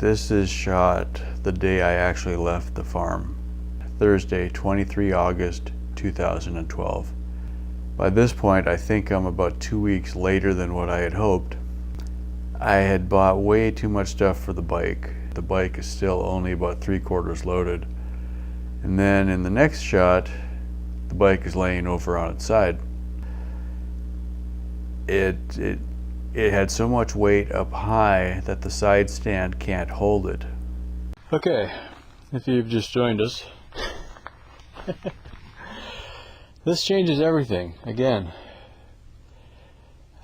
This is shot the day I actually left the farm, Thursday, 23 August 2012. By this point, I think I'm about 2 weeks later than what I had hoped. I had bought way too much stuff for the bike. The bike is still only about 3/4 loaded. And then in the next shot, the bike is laying over on its side. It had so much weight up high that the side stand can't hold it. Okay, if you've just joined us, this changes everything again.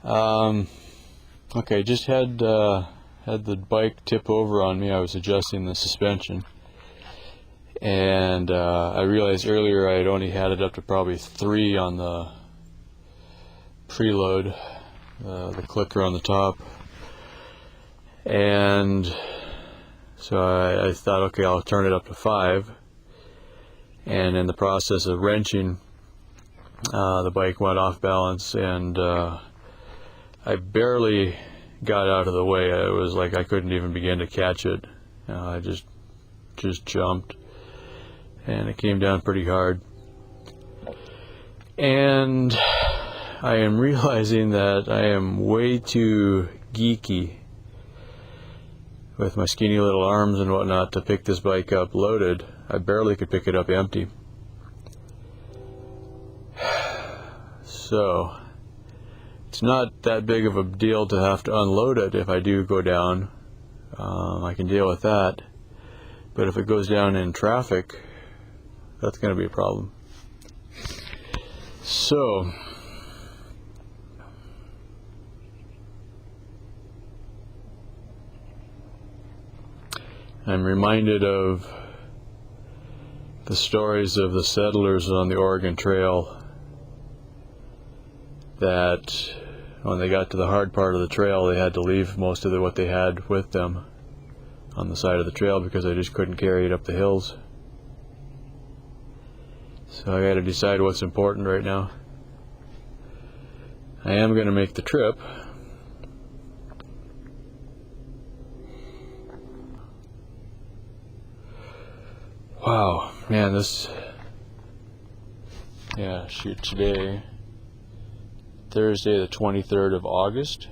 Okay, just had the bike tip over on me. I was adjusting the suspension, and I realized earlier I had only had it up to probably 3 on the preload, the clicker on the top, and so I thought, okay, I'll turn it up to 5, and in the process of wrenching, the bike went off balance, and I barely got out of the way. It was like I couldn't even begin to catch it. I just jumped, and it came down pretty hard. And I am realizing that I am way too geeky with my skinny little arms and whatnot to pick this bike up loaded. I barely could pick it up empty. So it's not that big of a deal to have to unload it if I do go down. I can deal with that. But if it goes down in traffic, that's going to be a problem. So I'm reminded of the stories of the settlers on the Oregon Trail, that when they got to the hard part of the trail, they had to leave most of what they had with them on the side of the trail because they just couldn't carry it up the hills. So I got to decide what's important right now. I am going to make the trip. Wow, man, shoot, today, Thursday the 23rd of August.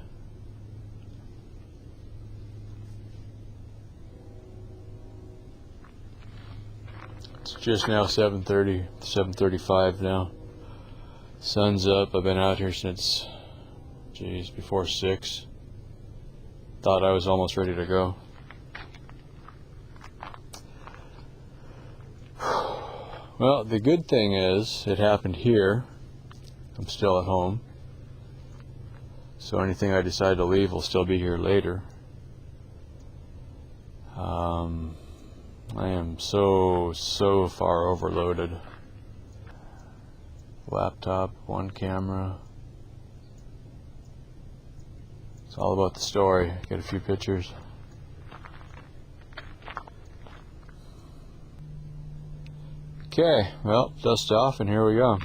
It's just now 7:30, 7:35 now. Sun's up. I've been out here since, before 6. Thought I was almost ready to go. Well, the good thing is it happened here. I'm still at home. So anything I decide to leave will still be here later. I am so far overloaded. Laptop, 1 camera. It's all about the story. Get a few pictures. Okay, well, dust off and here we go.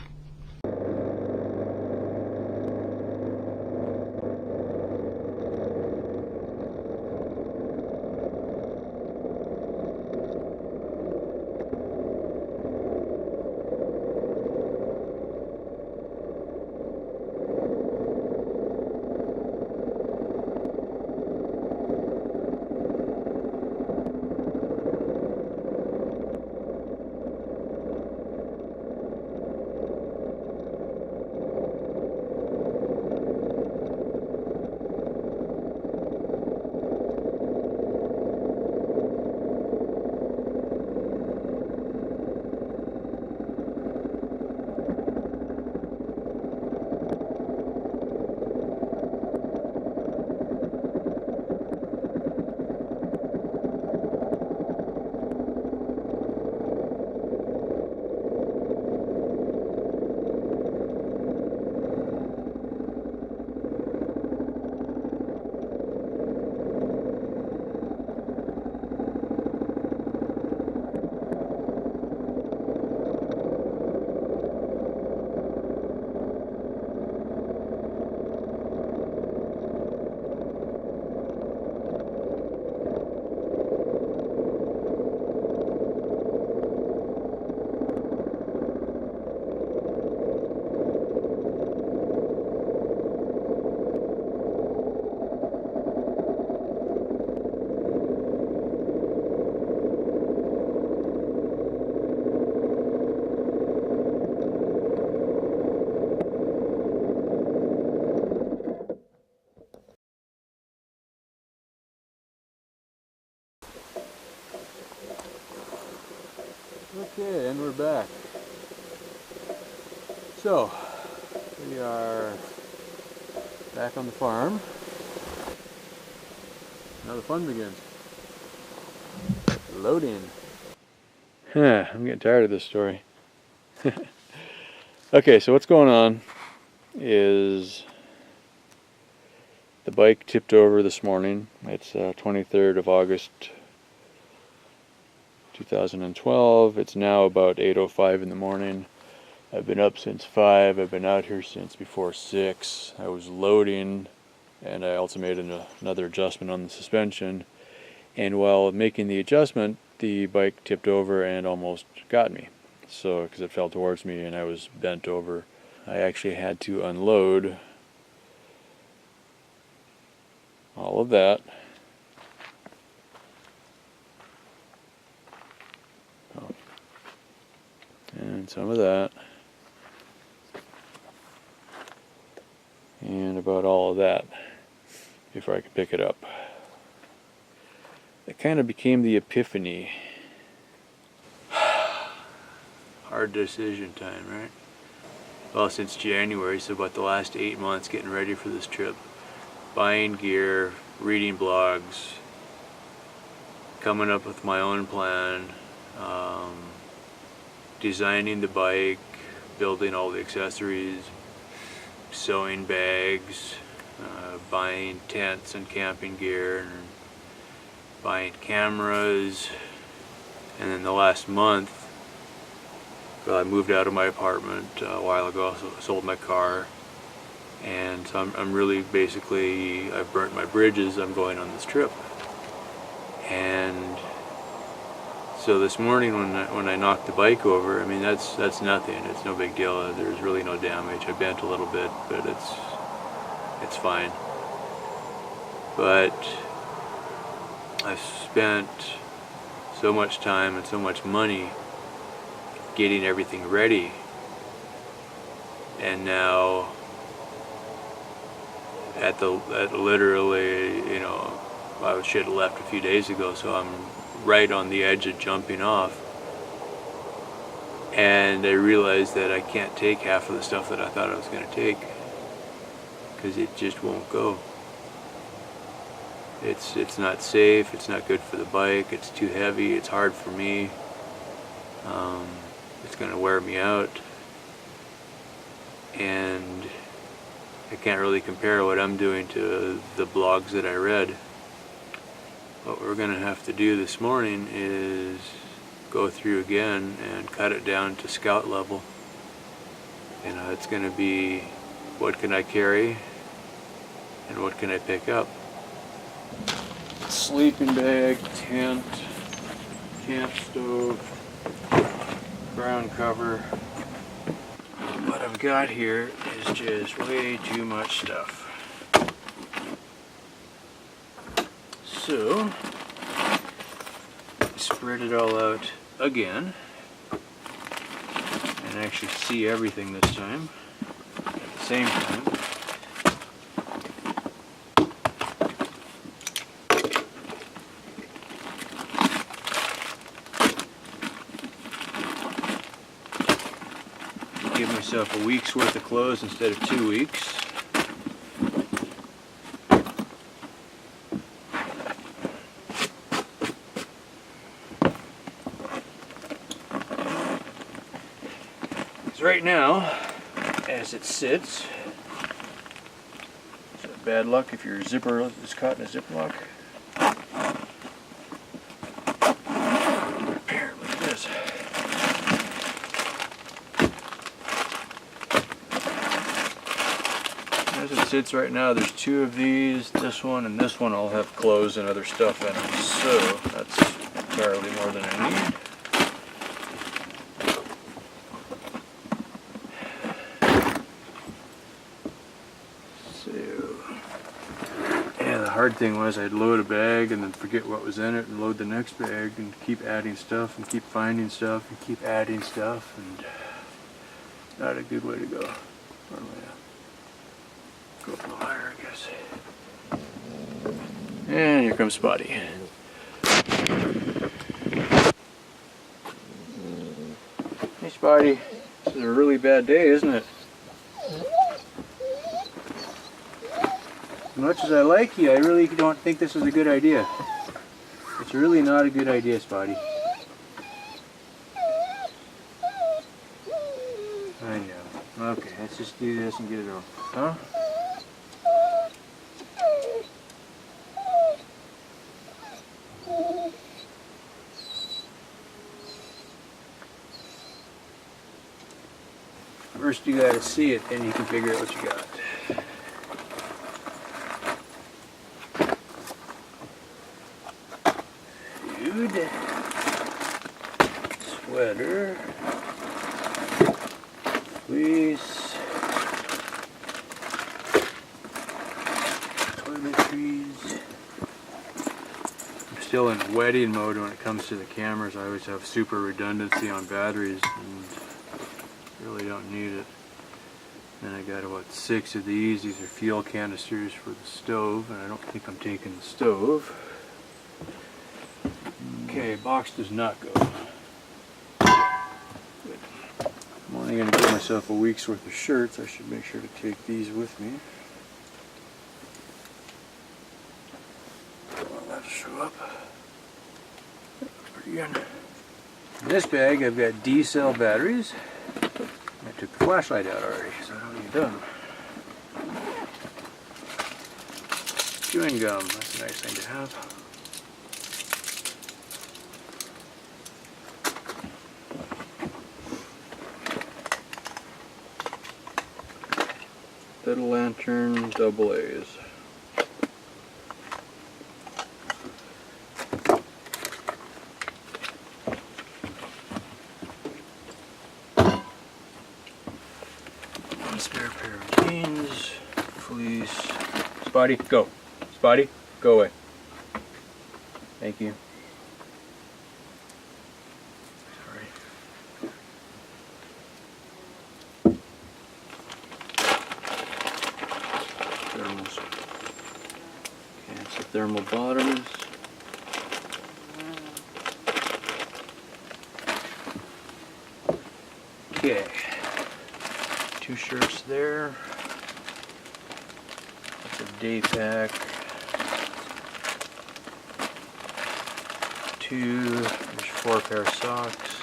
Okay, and we're back. So, we are back on the farm. Now the fun begins. Loading. I'm getting tired of this story. Okay, so what's going on is the bike tipped over this morning. It's 23rd of August 2012. It's now about 8:05 in the morning. I've been up since 5. I've been out here since before 6. I was loading, and I also made another adjustment on the suspension. And while making the adjustment, the bike tipped over and almost got me. So, because it fell towards me and I was bent over, I actually had to unload all of that. Oh. And some of that. And about all of that before I could pick it up. It kind of became the epiphany. Hard decision time, right? Well, since January, so about the last 8 months getting ready for this trip. Buying gear, reading blogs, coming up with my own plan, designing the bike, building all the accessories, sewing bags, buying tents and camping gear, and buying cameras. And then the last month, I moved out of my apartment a while ago, so I sold my car. And so I'm really basically, I've burnt my bridges. I'm going on this trip. And so this morning when I knocked the bike over, I mean, that's nothing. It's no big deal. There's really no damage. I bent a little bit, but it's fine. But I've spent so much time and so much money getting everything ready, and now at literally, you know, I should have left a few days ago, so I'm right on the edge of jumping off, and I realized that I can't take half of the stuff that I thought I was going to take because it just won't go. It's not safe, it's not good for the bike, it's too heavy, it's hard for me, it's going to wear me out, and I can't really compare what I'm doing to the blogs that I read. What we're going to have to do this morning is go through again and cut it down to scout level. You know, it's going to be what can I carry and what can I pick up. Sleeping bag, tent, camp stove, ground cover. What I've got here is just way too much stuff. So, spread it all out again and actually see everything this time at the same time. Give myself a week's worth of clothes instead of 2 weeks. So right now, as it sits, so bad luck if your zipper is caught in a zip lock. Apparently it is. As it sits right now, there's 2 of these. This one and this one all have clothes and other stuff in them, so that's entirely more than I need. The hard thing was I'd load a bag and then forget what was in it and load the next bag and keep adding stuff and keep finding stuff and keep adding stuff, and not a good way to go. Or go up a little higher, I guess. And here comes Spotty. Spidey, this is a really bad day, isn't it? As much as I like you, I really don't think this is a good idea. It's really not a good idea, Spidey. I know. Okay, let's just do this and get it over. Huh? First you gotta see it, then you can figure out what you got. Food, sweater, fleece, toiletries. I'm still in wetting mode when it comes to the cameras. I always have super redundancy on batteries and really don't need it. Then I got about 6 of these. These are fuel canisters for the stove, and I don't think I'm taking the stove. Okay, box does not go. Good. I'm only going to give myself a week's worth of shirts. I should make sure to take these with me. Don't want that to show up. Pretty good. In this bag I've got D-cell batteries. I took the flashlight out already, so I don't need them. Chewing gum, that's a nice thing to have. Little lantern, double A's. Spare pair of jeans, fleece. Spotty, go. Spotty, go away. Thank you. Sorry. Thermals. Okay, it's the thermal bottoms. Okay. 2 shirts there. That's a day pack. 2. There's 4 pair of socks.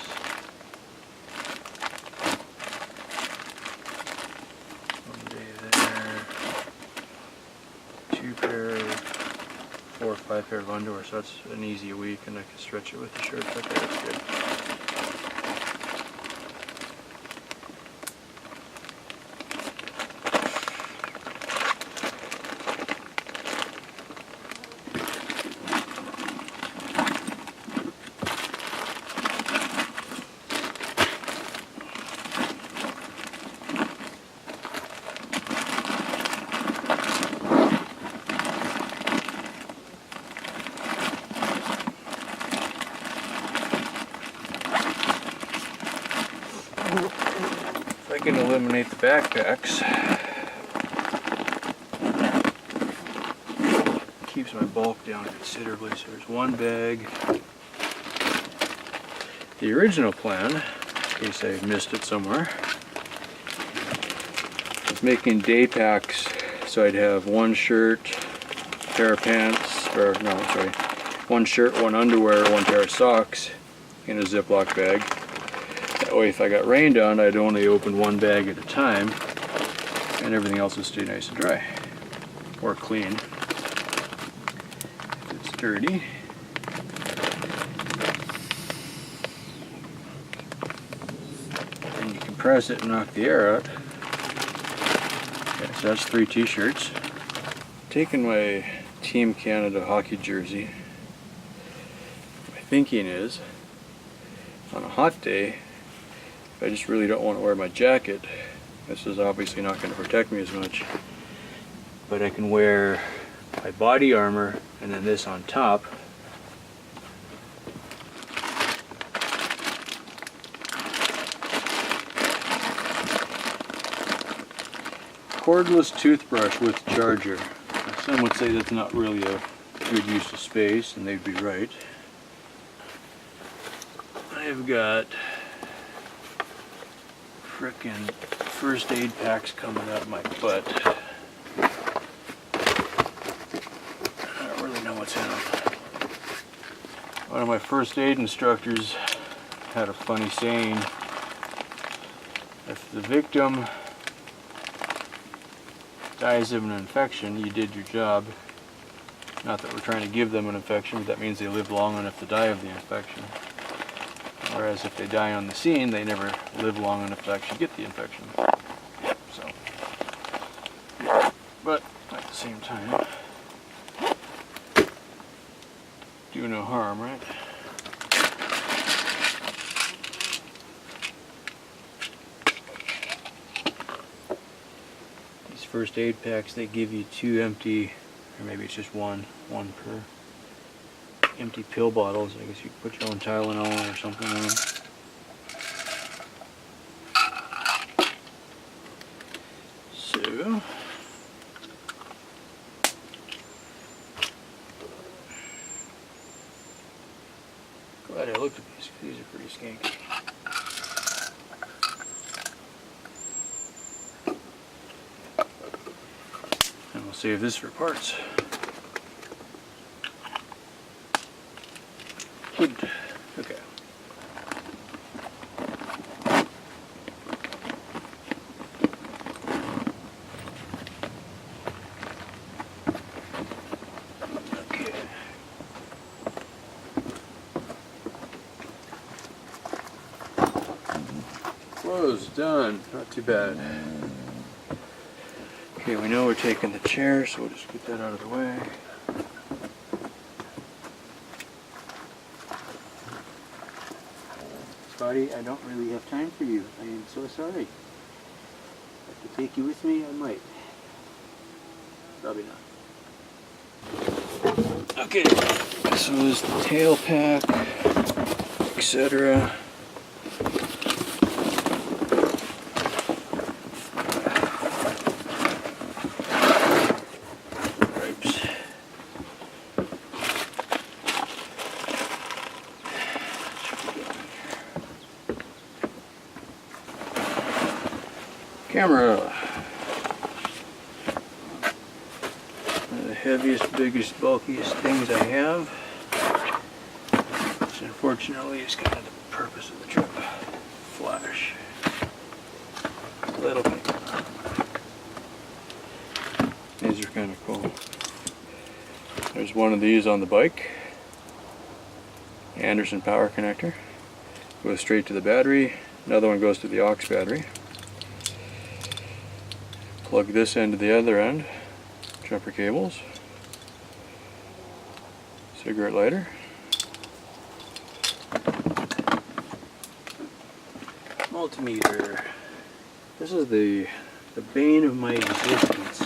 One day there. 2 pair, 4 or 5 pair of underwear. So that's an easy week, and I can stretch it with the shirts. Okay, that's good. If I can eliminate the backpacks, keeps my bulk down considerably. So there's 1 bag. The original plan, in case I missed it somewhere, was making day packs so I'd have 1 shirt, pair of pants, or no, sorry, 1 shirt, 1 underwear, 1 pair of socks in a Ziploc bag. That way if I got rained on, I'd only open 1 bag at a time and everything else would stay nice and dry. Or clean. If it's dirty. And you compress it and knock the air out. Okay, so that's 3 t-shirts. Taking my Team Canada hockey jersey. My thinking is, on a hot day, if I just really don't want to wear my jacket, this is obviously not going to protect me as much, but I can wear my body armor and then this on top. Cordless toothbrush with charger. Some would say that's not really a good use of space, and they'd be right. I've got Frickin' first aid pack's coming up my butt. I don't really know what's in them. One of my first aid instructors had a funny saying: if the victim dies of an infection, you did your job. Not that we're trying to give them an infection, but that means they live long enough to die of the infection. Whereas if they die on the scene, they never live long enough to actually get the infection. So, but at the same time, do no harm, right? These first aid packs, they give you 2 empty, or maybe it's just one per empty pill bottles. I guess you could put your own Tylenol or something in them. So, glad I looked at these, because these are pretty skanky. And we'll save this for parts. Okay. Okay. Closed, done. Not too bad. Okay, we know we're taking the chair, so we'll just get that out of the way. Scotty, I don't really have time for you. I am so sorry. If to take you with me, I might. Probably not. Okay, so there's the tail pack, etc. Camera. One of the heaviest, biggest, bulkiest things I have. Which unfortunately is kind of the purpose of the trip. Flash. Little bit. These are kind of cool. There's one of these on the bike. Anderson power connector. Goes straight to the battery. Another one goes to the aux battery. Plug this end to the other end, jumper cables, cigarette lighter, multimeter. This is the bane of my existence.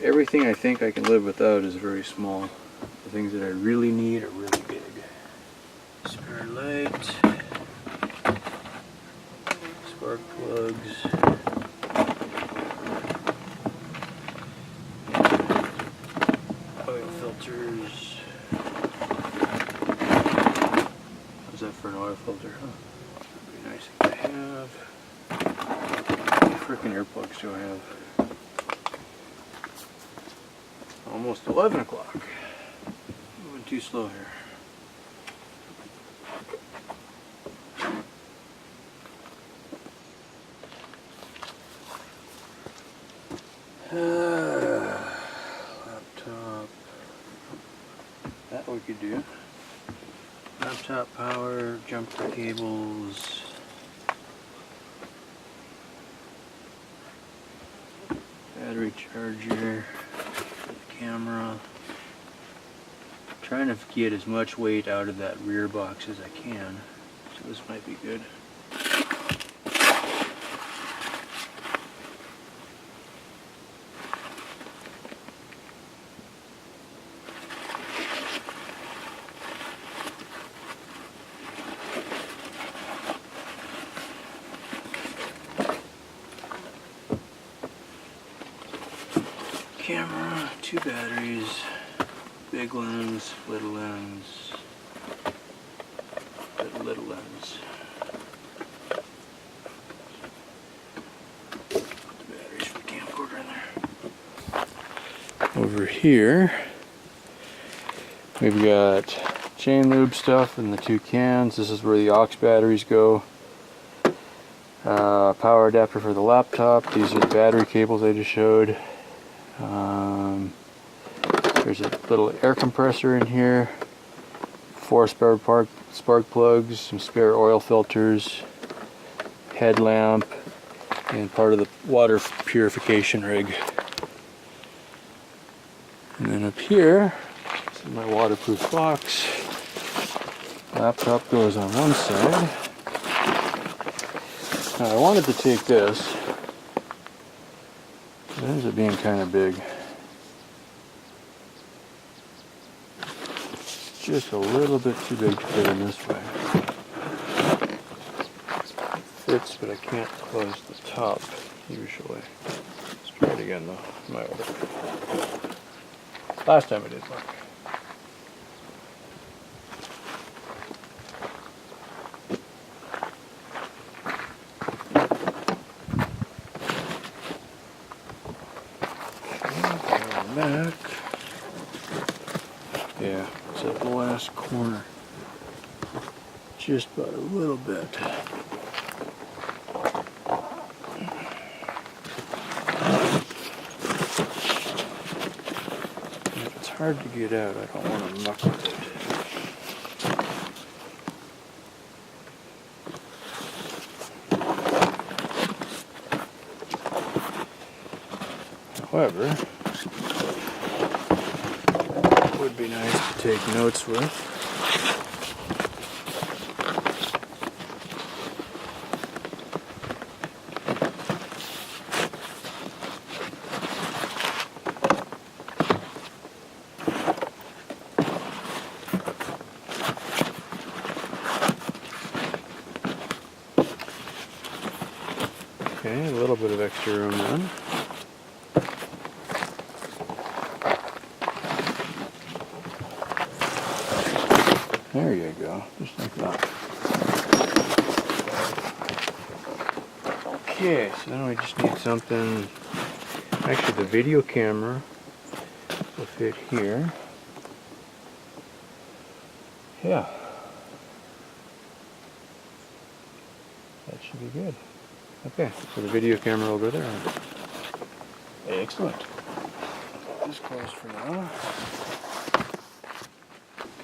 Everything I think I can live without is very small. The things that I really need are really big. Spare light. Spark plugs, oil filters. How's that for an oil filter? Huh? That'd be a nice thing to have. How many frickin' earplugs do I have? Almost 11 o'clock. Moving too slow here. Laptop. That we could do. Laptop power, jumper cables. Battery charger. Camera. Trying to get as much weight out of that rear box as I can. So this might be good. Camera, 2 batteries, big lens, little lens, little lens. over here, we've got chain lube stuff in the 2 cans. This is where the aux batteries go. Power adapter for the laptop. These are the battery cables I just showed. There's a little air compressor in here. 4 spare spark plugs, some spare oil filters, headlamp, and part of the water purification rig. And then up here, this is my waterproof box. Laptop goes on one side. Now I wanted to take this. It ends up being kind of big. Just a little bit too big to fit in this way. It fits, but I can't close the top usually. Let's try it again though. It might work. Last time it did work. Back. Yeah, it's at the last corner. Just about a little bit. If it's hard to get out, I don't want to muck with it. However, it would be nice to take notes with. Okay, a little bit of extra room then. There you go, just like that. Okay, so then we just need something. Actually, the video camera will fit here. Yeah. That should be good. Okay, so the video camera will go there. Excellent. This closed for now.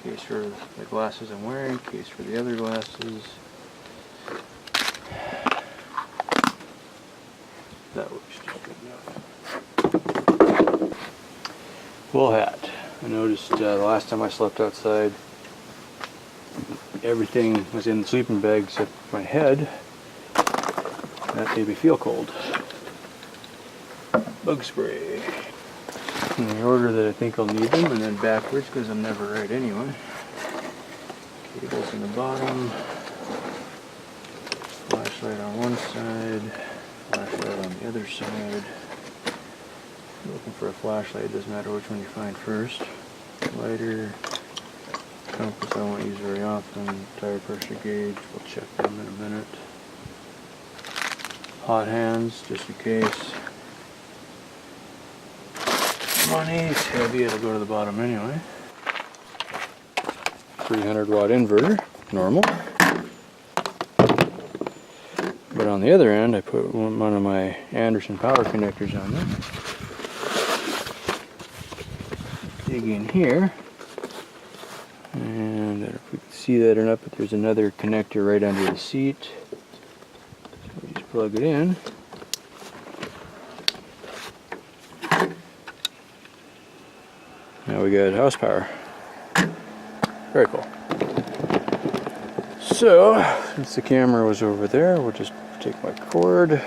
Case for the glasses I'm wearing, case for the other glasses. That looks just good enough. Wool hat. I noticed the last time I slept outside, everything was in the sleeping bag except my head. That made me feel cold. Bug spray. In the order that I think I'll need them, and then backwards because I'm never right anyway. Cables in the bottom. Flashlight on one side. Flashlight on the other side. Looking for a flashlight, it doesn't matter which one you find first. Lighter. Compass I won't use very often. Tire pressure gauge, we'll check them in a minute. Hot hands, just in case. Money, it's heavy, it'll go to the bottom anyway. 300 watt inverter, normal. But on the other end, I put one of my Anderson power connectors on there. Dig in here. And if we can see that or not, but there's another connector right under the seat. So we just plug it in. Now we got house power. Very cool. So, since the camera was over there, we'll just take my cord.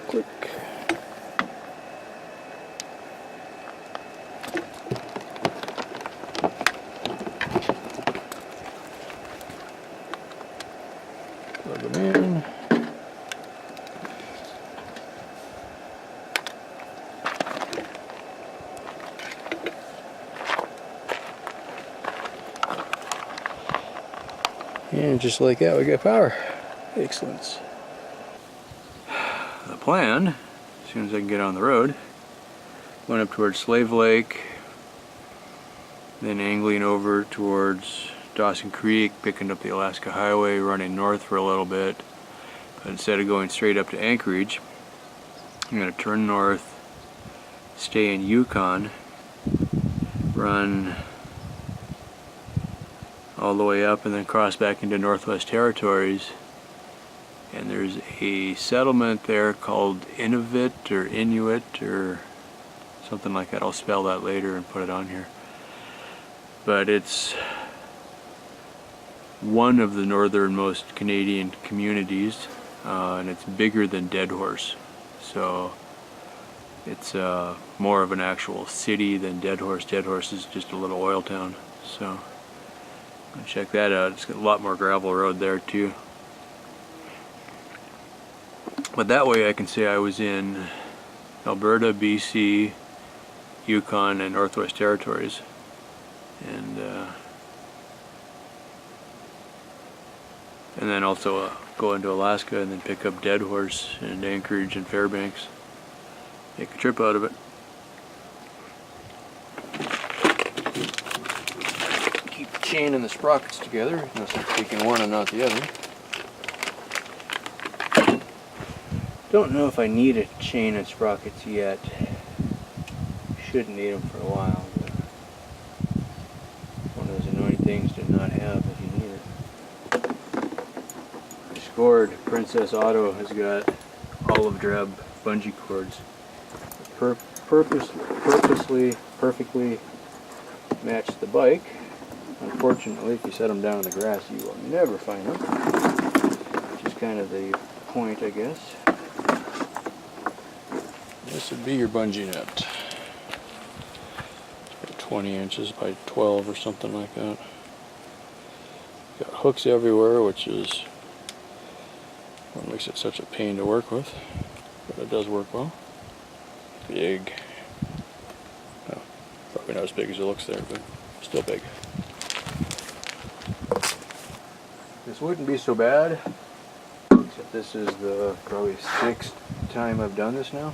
Click. Plug them in. And just like that, we got power. Excellent. The plan, as soon as I can get on the road. Went up towards Slave Lake, then angling over towards Dawson Creek, picking up the Alaska Highway, running north for a little bit. But instead of going straight up to Anchorage, I'm going to turn north, stay in Yukon, run all the way up and then cross back into Northwest Territories. And there's a settlement there called Inuit or something like that. I'll spell that later and put it on here. But it's one of the northernmost Canadian communities, and it's bigger than Deadhorse. So it's more of an actual city than Deadhorse. Deadhorse is just a little oil town. So check that out. It's got a lot more gravel road there too. But that way I can say I was in Alberta, BC, Yukon, and Northwest Territories. And then also go into Alaska and then pick up Deadhorse and Anchorage and Fairbanks. Make a trip out of it. Keep the chain and the sprockets together, unless I'm taking one and not the other. Don't know if I need a chain and sprockets yet. Shouldn't need them for a while, but one of those annoying things to not have if you need it. I scored Princess Auto has got olive drab bungee cords. Perfectly match the bike. Unfortunately, if you set them down in the grass, you will never find them. Which is kind of the point, I guess. This would be your bungee net. It's about 20 inches by 12 or something like that. Got hooks everywhere, which is what makes it such a pain to work with. But it does work well. Big. Oh, probably not as big as it looks there, but still big. This wouldn't be so bad, except this is the probably 6th time I've done this now.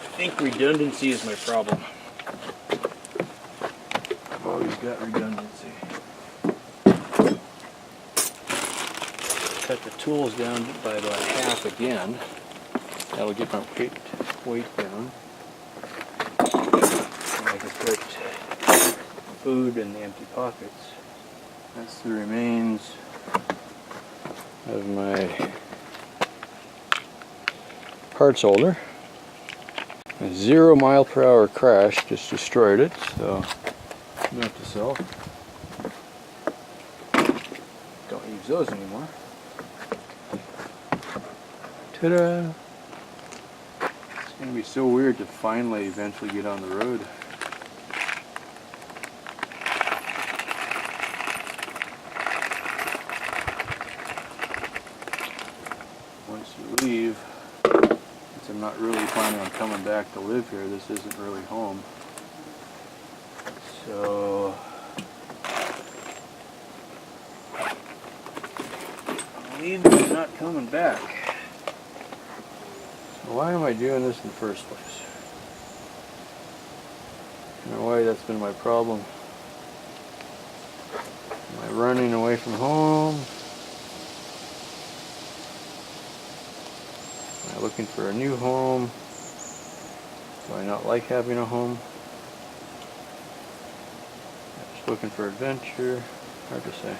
I think redundancy is my problem. I've always got redundancy. Cut the tools down by about half again. That'll get my weight down. And I can put food in the empty pockets. That's the remains of my parts holder. A 0 mile per hour crash just destroyed it, so not to sell. Don't use those anymore. Ta-da! It's going to be so weird to finally eventually get on the road. Once you leave, since I'm not really planning on coming back to live here, this isn't really home. So I'm leaving and not coming back. So why am I doing this in the first place? In a way, that's been my problem. Am I running away from home? Am I looking for a new home? Do I not like having a home? I'm just looking for adventure. Hard to say.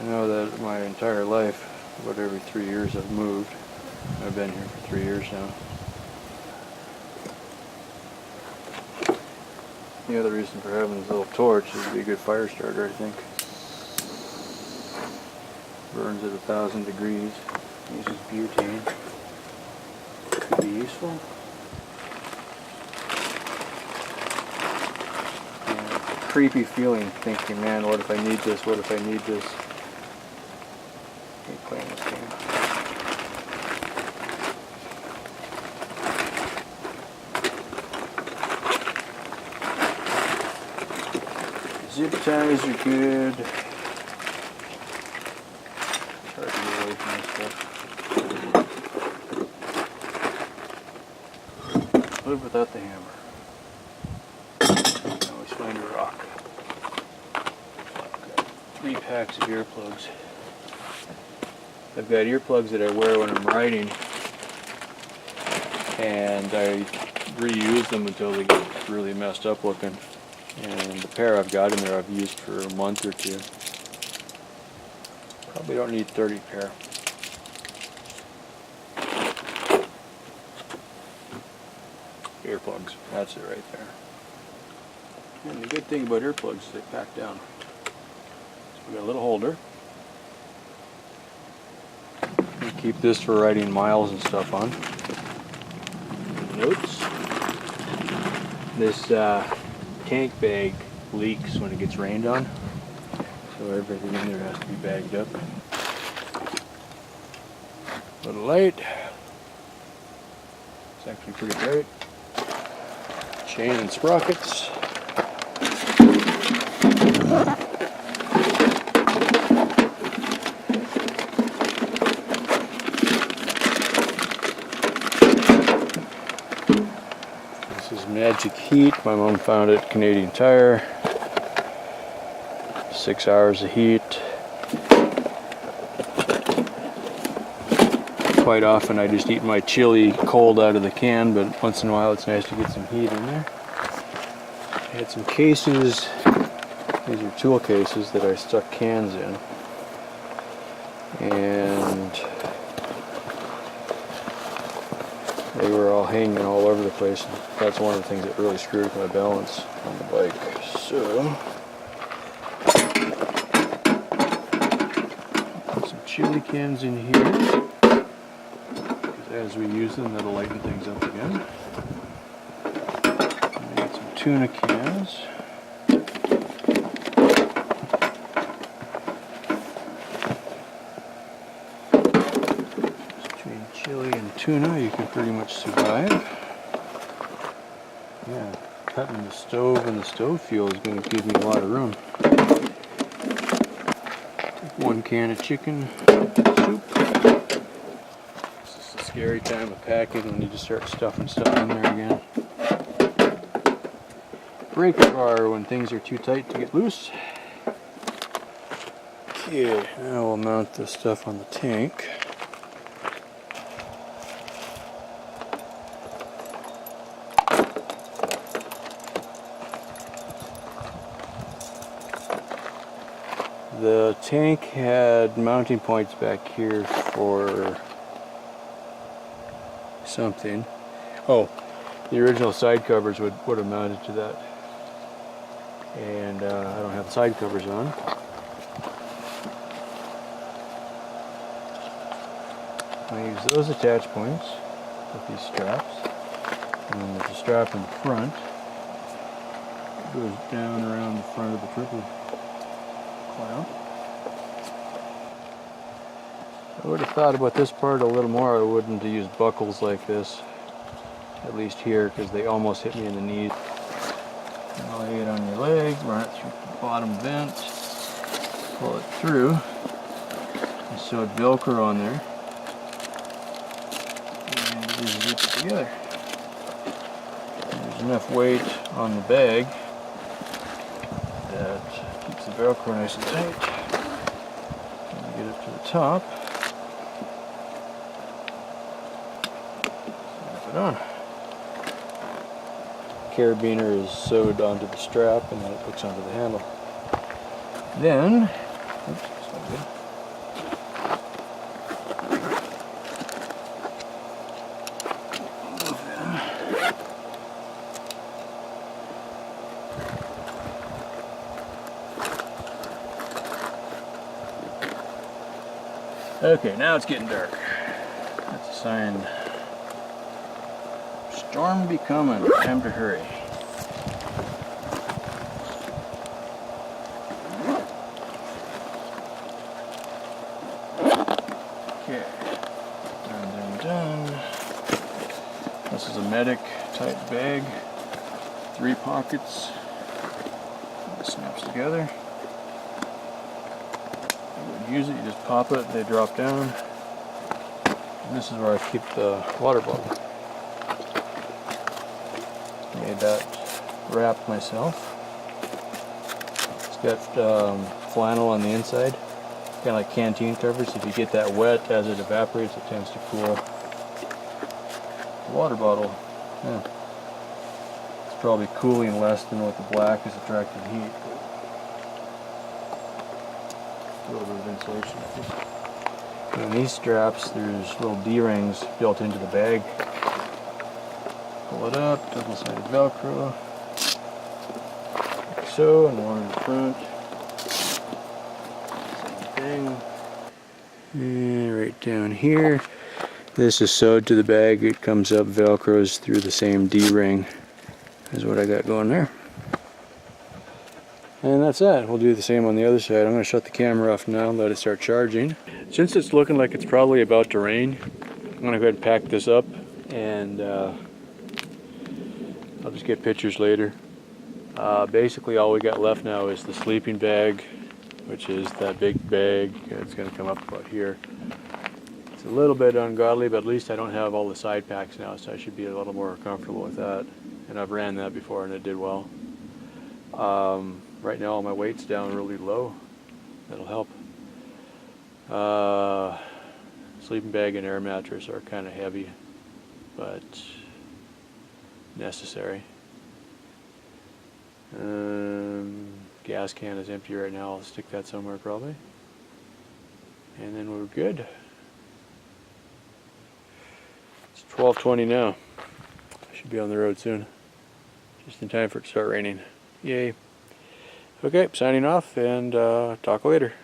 I know that my entire life, about every 3 years I've moved. I've been here for 3 years now. The other reason for having this little torch is to be a good fire starter, I think. Burns at 1,000 degrees. Uses butane. Could be useful. And it's a creepy feeling thinking, man, what if I need this? What if I need this? I hate playing this game. Zip ties are good. Charge live without the hammer. Always find a rock. I've got 3 packs of earplugs. I've got earplugs that I wear when I'm riding, and I reuse them until they get really messed up looking. And the pair I've got in there I've used for a month or 2. Probably don't need 30 pair. Earplugs, that's it right there. And the good thing about earplugs is they pack down. So we got a little holder. We keep this for writing miles and stuff on. Notes. This tank bag leaks when it gets rained on, so everything in there has to be bagged up. Little light. It's actually pretty bright. Chain and sprockets. This is Magic Heat. My mom found it at Canadian Tire. 6 hours of heat. Quite often I just eat my chili cold out of the can, but once in a while it's nice to get some heat in there. I had some cases. These are tool cases that I stuck cans in. And they were all hanging all over the place. That's one of the things that really screwed with my balance on the bike. So, put some chili cans in here. As we use them, that'll lighten things up again. And got some tuna cans. Between chili and tuna, you can pretty much survive. Yeah, cutting the stove and the stove fuel is going to give me a lot of room. Take 1 can of chicken soup. Scary time of packing when you just start stuffing stuff in there again. Breaker bar when things are too tight to get loose. Okay, now we'll mount this stuff on the tank. The tank had mounting points back here for something. Oh, the original side covers would have mounted to that, and I don't have side covers on. I use those attach points with these straps, and then there's a strap in the front. It goes down around the front of the triple clamp. I would have thought about this part a little more. I wouldn't have used buckles like this, at least here, because they almost hit me in the knees. Now lay it on your leg, run it through the bottom vent, pull it through, and sewed Velcro on there, and just zip it together. There's enough weight on the bag that keeps the Velcro nice and tight. And get up to the top. It on. Carabiner is sewed onto the strap and then it hooks onto the handle. Then, oops, that's not good. Okay, now it's getting dark. That's a sign. Storm be coming. Time to hurry. Okay. Done. This is a medic type bag. 3 pockets. It snaps together. Use it, you just pop it, they drop down. And this is where I keep the water bottle. Made that wrap myself. It's got flannel on the inside, kind of like canteen covers. If you get that wet, as it evaporates, it tends to cool. Water bottle. Yeah. It's probably cooling less than what the black is attracting heat. A little bit of insulation, I think. And these straps, there's little D-rings built into the bag. Pull it up, double-sided Velcro, like so, and one in the front. Same thing. And right down here, this is sewed to the bag. It comes up, Velcros through the same D-ring. Is what I got going there. And that's that. We'll do the same on the other side. I'm going to shut the camera off now and let it start charging. Since it's looking like it's probably about to rain, I'm going to go ahead and pack this up, and I'll just get pictures later. Basically all we got left now is the sleeping bag, which is that big bag. It's going to come up about here. It's a little bit ungodly, but at least I don't have all the side packs now, so I should be a little more comfortable with that. And I've ran that before and it did well. Right now all my weight's down really low. That'll help. Sleeping bag and air mattress are kind of heavy, but necessary. Gas can is empty right now. I'll stick that somewhere probably. And then we're good. It's 12:20 now. I should be on the road soon. Just in time for it to start raining. Yay. Okay, signing off, and talk later.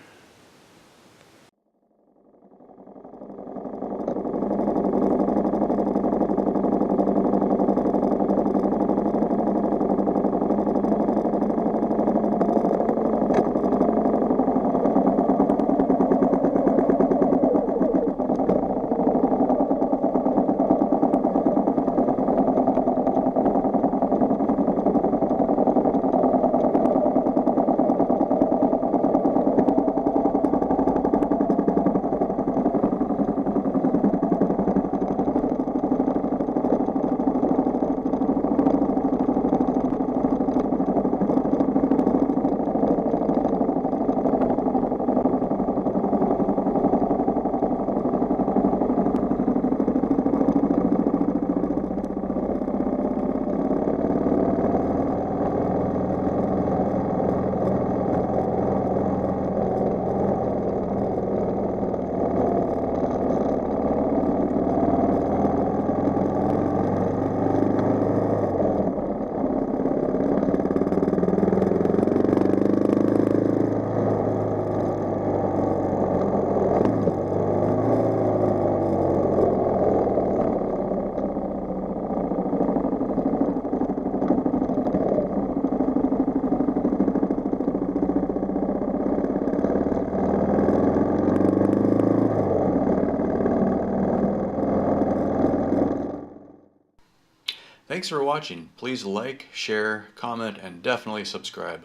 Thanks for watching. Please like, share, comment, and definitely subscribe.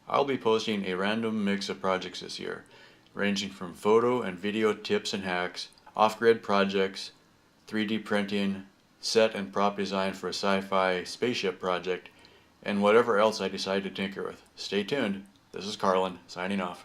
I'll be posting a random mix of projects this year, ranging from photo and video tips and hacks, off-grid projects, 3D printing, set and prop design for a sci-fi spaceship project, and whatever else I decide to tinker with. Stay tuned. This is Carlin, signing off.